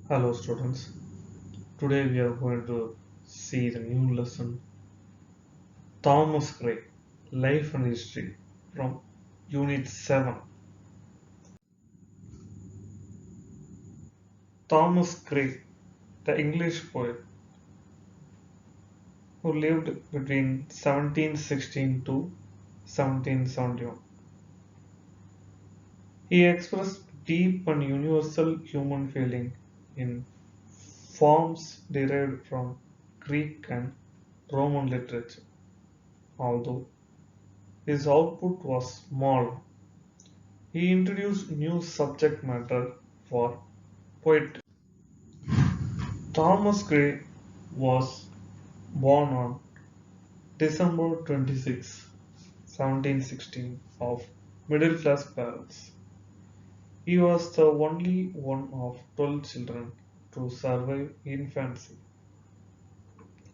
Hello students, today we are going to see the new lesson Thomas Gray, Life and History from Unit 7. Thomas Gray, the English poet who lived between 1716 to 1771. He expressed deep and universal human feeling in forms derived from Greek and Roman literature. Although his output was small, he introduced new subject matter for poetry. Thomas Gray was born on December 26, 1716, of middle class parents. He was the only one of 12 children to survive infancy.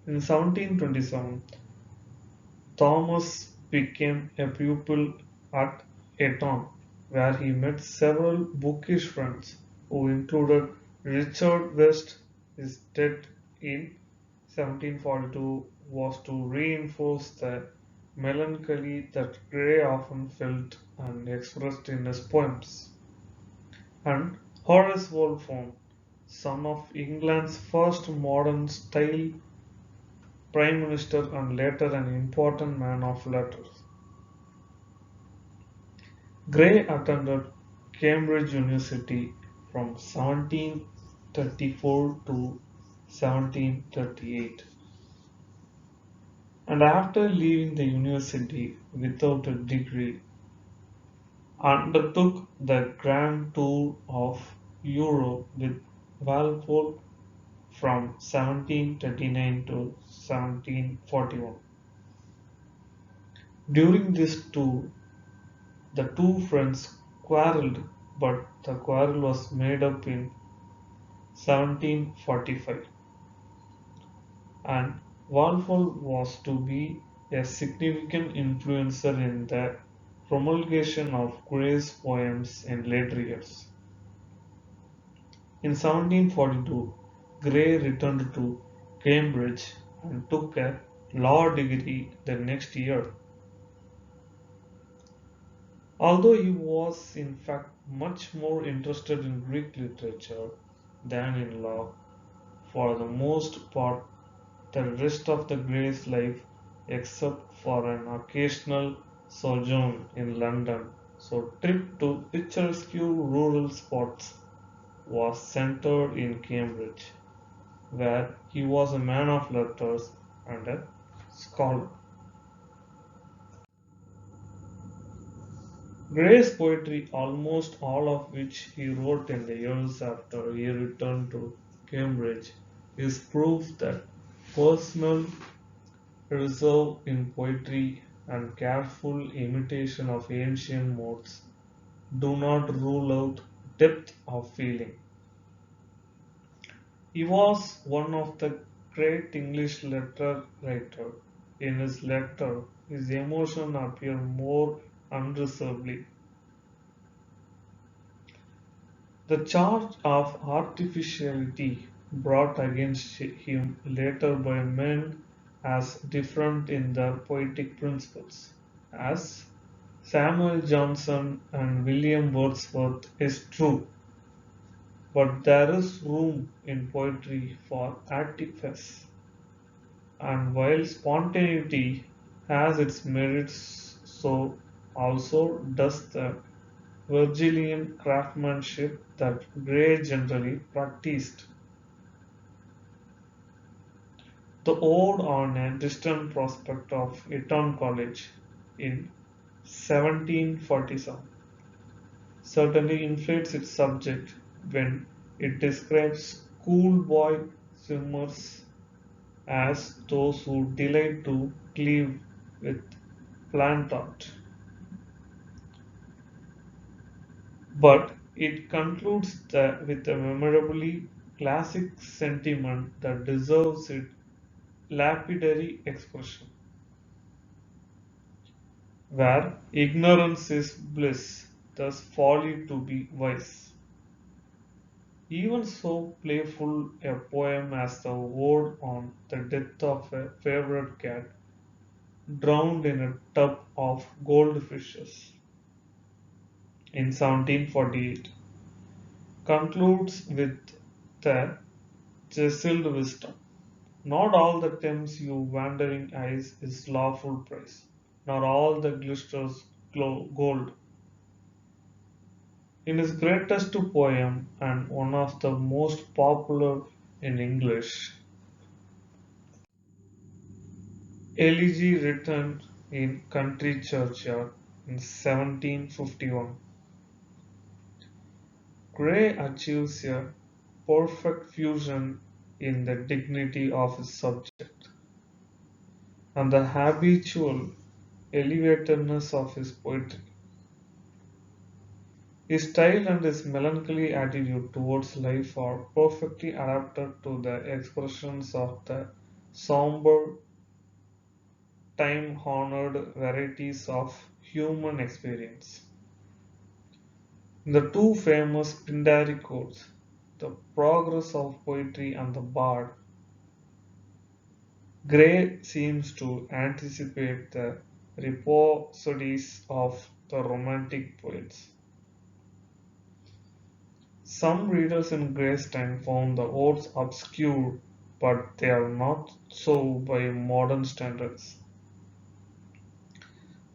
In 1727, Thomas became a pupil at Eton, where he met several bookish friends who included Richard West. His death in 1742 was to reinforce the melancholy that Gray often felt and expressed in his poems. And Horace Walpole, son of England's first modern style Prime Minister and later an important man of letters. Gray attended Cambridge University from 1734 to 1738, and after leaving the university without a degree, undertook the Grand Tour of Europe with Walpole from 1739 to 1741. During this tour, the two friends quarrelled, but the quarrel was made up in 1745, and Walpole was to be a significant influencer in the promulgation of Gray's poems in later years. In 1742, Gray returned to Cambridge and took a law degree the next year. Although he was in fact much more interested in Greek literature than in law, for the most part the rest of the Gray's life, except for an occasional sojourn in London, so trip to picturesque rural spots, was centered in Cambridge, where he was a man of letters and a scholar. Gray's poetry, almost all of which he wrote in the years after he returned to Cambridge, is proof that personal reserve in poetry and careful imitation of ancient modes do not rule out depth of feeling. He was one of the great English letter writer. In his letter, his emotion appear more unreservedly. The charge of artificiality brought against him later by men as different in their poetic principles, as Samuel Johnson and William Wordsworth, is true, but there is room in poetry for artifice, and while spontaneity has its merits, so also does the Virgilian craftsmanship that Gray generally practiced. The ode on a distant prospect of Eton College in 1747 certainly inflates its subject when it describes schoolboy swimmers as those who delight to cleave with plant art. But it concludes with a memorably classic sentiment that deserves its lapidary expression, where ignorance is bliss, thus folly to be wise. Even so playful a poem as the word on the death of a favorite cat drowned in a tub of goldfishes in 1748 concludes with the chiseled wisdom. Not all that tempts you wandering eyes is lawful prize, nor all that glisters gold. In his greatest poem and one of the most popular in English, Elegy written in Country Churchyard in 1751, Gray achieves a perfect fusion in the dignity of his subject and the habitual elevatedness of his poetry. His style and his melancholy attitude towards life are perfectly adapted to the expressions of the somber, time honored varieties of human experience. In the two famous Pindari codes, The Progress of Poetry and The Bard, Gray seems to anticipate the rhapsodies of the Romantic poets. Some readers in Gray's time found the odes obscure, but they are not so by modern standards.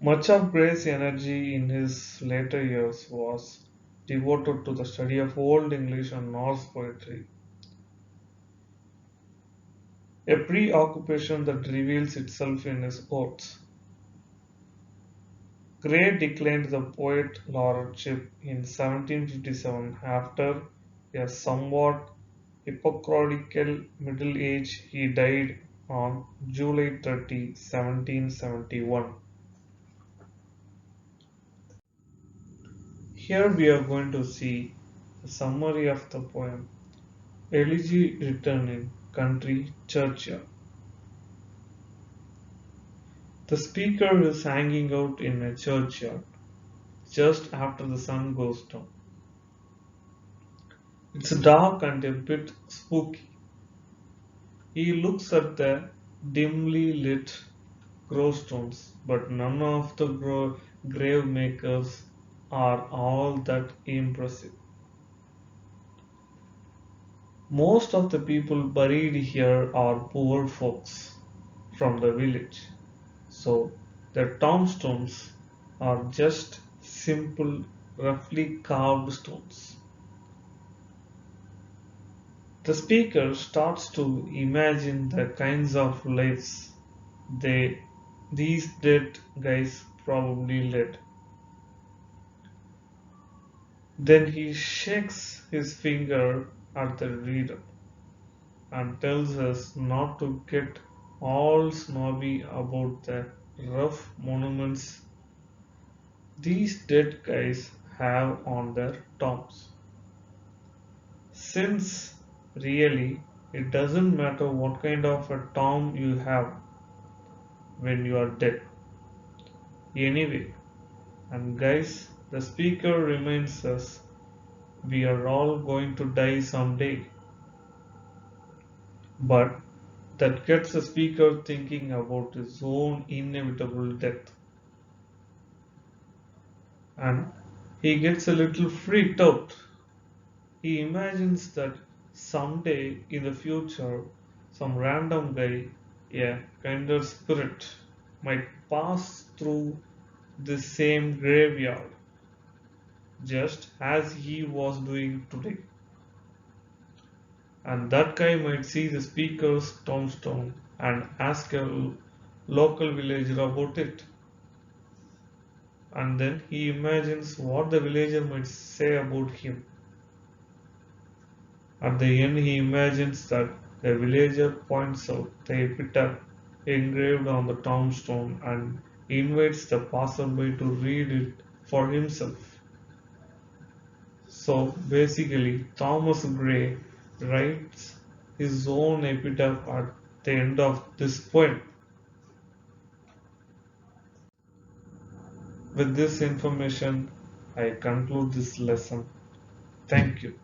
Much of Gray's energy in his later years was devoted to the study of Old English and Norse poetry, a preoccupation that reveals itself in his odes. Gray declined the poet laureateship in 1757 after a somewhat hypocritical middle age. He died on July 30, 1771. Here we are going to see a summary of the poem Elegy written in country churchyard. The speaker is hanging out in a churchyard just after the sun goes down. It's dark and a bit spooky. He looks at the dimly lit gravestones, but none of the grave makers are all that impressive. Most of the people buried here are poor folks from the village, so their tombstones are just simple, roughly carved stones. The speaker starts to imagine the kinds of lives they these dead guys probably led. Then he shakes his finger at the reader and tells us not to get all snobby about the rough monuments these dead guys have on their tombs. Since really it doesn't matter what kind of a tomb you have when you are dead. Anyway, and guys, the speaker reminds us we are all going to die someday. But that gets the speaker thinking about his own inevitable death. And he gets a little freaked out. He imagines that someday in the future, some random guy, a kinder spirit, might pass through the same graveyard just as he was doing today. And that guy might see the speaker's tombstone and ask a local villager about it. And then he imagines what the villager might say about him. At the end, he imagines that the villager points out the epitaph engraved on the tombstone and invites the passerby to read it for himself. So basically, Thomas Gray writes his own epitaph at the end of this poem. With this information, I conclude this lesson. Thank you.